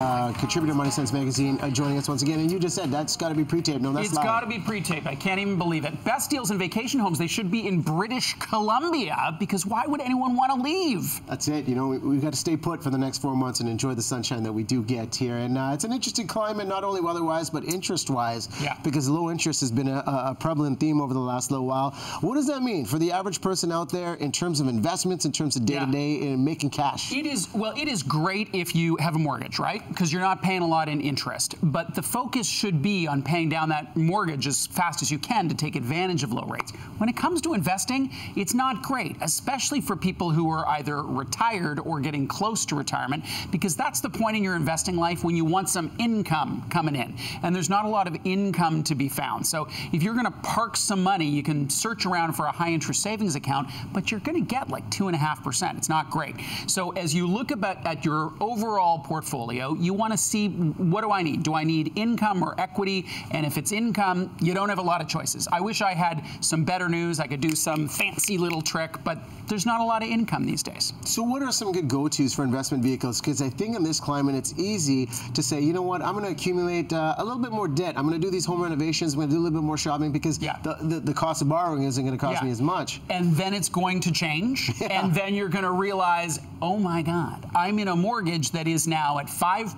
Contributor Moneysense Magazine joining us once again, and you just said that's got to be pre-taped. No, that's It's got to be pre-taped. I can't even believe it. Best deals in vacation homes. They should be in British Columbia, because why would anyone want to leave? That's it. You know, we've got to stay put for the next 4 months and enjoy the sunshine that we do get here. And it's an interesting climate, not only weather-wise, but interest-wise, because low interest has been a prevalent theme over the last little while. What does that mean for the average person out there in terms of investments, in terms of day-to-day and making cash? It is great if you have a mortgage, right? Because you're not paying a lot in interest. But the focus should be on paying down that mortgage as fast as you can to take advantage of low rates. When it comes to investing, it's not great, especially for people who are either retired or getting close to retirement, because that's the point in your investing life when you want some income coming in. And there's not a lot of income to be found. So if you're going to park some money, you can search around for a high interest savings account, but you're going to get like 2.5%. It's not great. So as you look at your overall portfolio, you want to see, what do I need? Do I need income or equity? And if it's income, you don't have a lot of choices. I wish I had some better news. I could do some fancy little trick, but there's not a lot of income these days. So what are some good go-tos for investment vehicles? Because I think in this climate, it's easy to say, you know what, I'm going to accumulate a little bit more debt. I'm going to do these home renovations. I'm going to do a little bit more shopping because the cost of borrowing isn't going to cost me as much. And then it's going to change. And then you're going to realize, oh my God, I'm in a mortgage that is now at 5%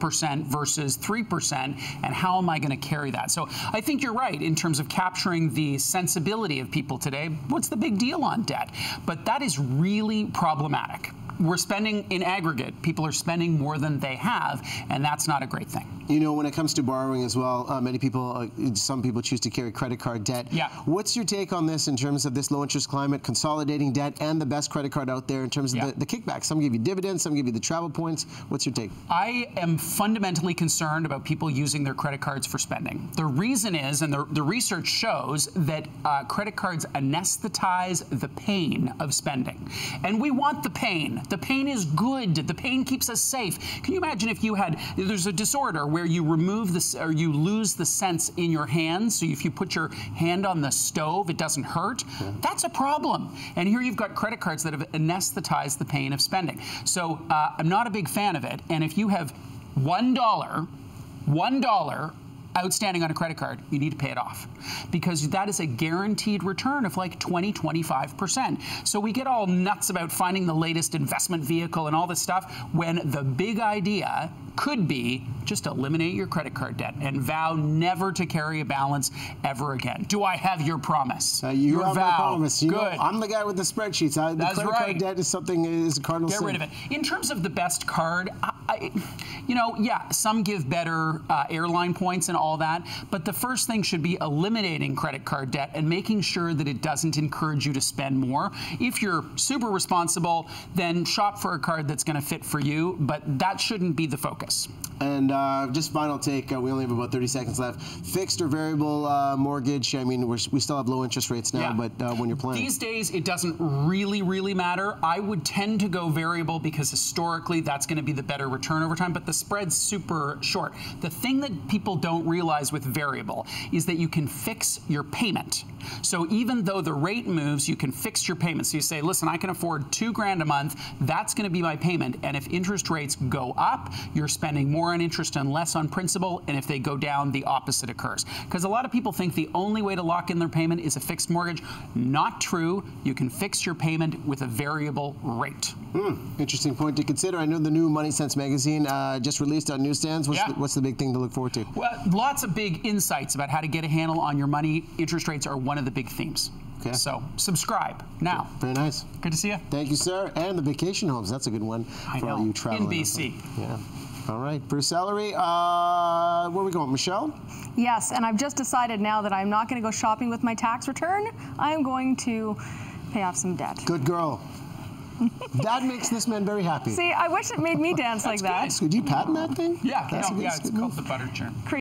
versus 3%, and how am I going to carry that? So I think you're right in terms of capturing the sensibility of people today. What's the big deal on debt? But that is really problematic. We're spending, in aggregate, people are spending more than they have, and that's not a great thing. You know, when it comes to borrowing as well, many people, some people choose to carry credit card debt. What's your take on this in terms of this low interest climate, consolidating debt, and the best credit card out there in terms of the kickbacks? Some give you dividends, some give you the travel points. What's your take? I am fundamentally concerned about people using their credit cards for spending. The reason is, and the research shows, that credit cards anesthetize the pain of spending. And we want the pain. The pain is good. The pain keeps us safe. Can you imagine if you had, there's a disorder where you remove this, or you lose the sense in your hands, so if you put your hand on the stove, it doesn't hurt? That's a problem. And here you've got credit cards that have anesthetized the pain of spending. So I'm not a big fan of it. And if you have $1 outstanding on a credit card, you need to pay it off, because that is a guaranteed return of like 20–25%. So we get all nuts about finding the latest investment vehicle and all this stuff, when the big idea could be just eliminate your credit card debt and vow never to carry a balance ever again. Do I have your promise? You have my promise. You Good. know, I'm the guy with the spreadsheets. The credit card debt is something, is a cardinal sin. Get rid of it. In terms of the best card, you know, some give better airline points and all that, but the first thing should be eliminating credit card debt and making sure that it doesn't encourage you to spend more. If you're super responsible, then shop for a card that's going to fit for you, but that shouldn't be the focus. And just final take, we only have about 30 seconds left. Fixed or variable mortgage, I mean, we still have low interest rates now, but when you're planning. These days, it doesn't really matter. I would tend to go variable because historically, that's going to be the better return over time, but the spread's super short. The thing that people don't realize with variable is that you can fix your payment. So even though the rate moves, you can fix your payment. So you say, listen, I can afford $2 grand a month. That's going to be my payment. And if interest rates go up, you're spending more on interest and less on principal. And if they go down, the opposite occurs. Because a lot of people think the only way to lock in their payment is a fixed mortgage. Not true. You can fix your payment with a variable rate. Interesting point to consider. I know the new Moneysense Magazine just released on newsstands. What's the big thing to look forward to? Well, lots of big insights about how to get a handle on your money. Interest rates are one of the big themes. Okay. So subscribe now. Very nice. Good to see you. Thank you, sir. And the vacation homes. That's a good one for all you traveling. In BC. Yeah. All right. Bruce Sellery. Where are we going? Michelle? Yes, and I've just decided now that I'm not going to go shopping with my tax return. I am going to pay off some debt. Good girl. That makes this man very happy. See, I wish it made me dance like that. Did you patent that thing? Yeah, it's called the butter churn.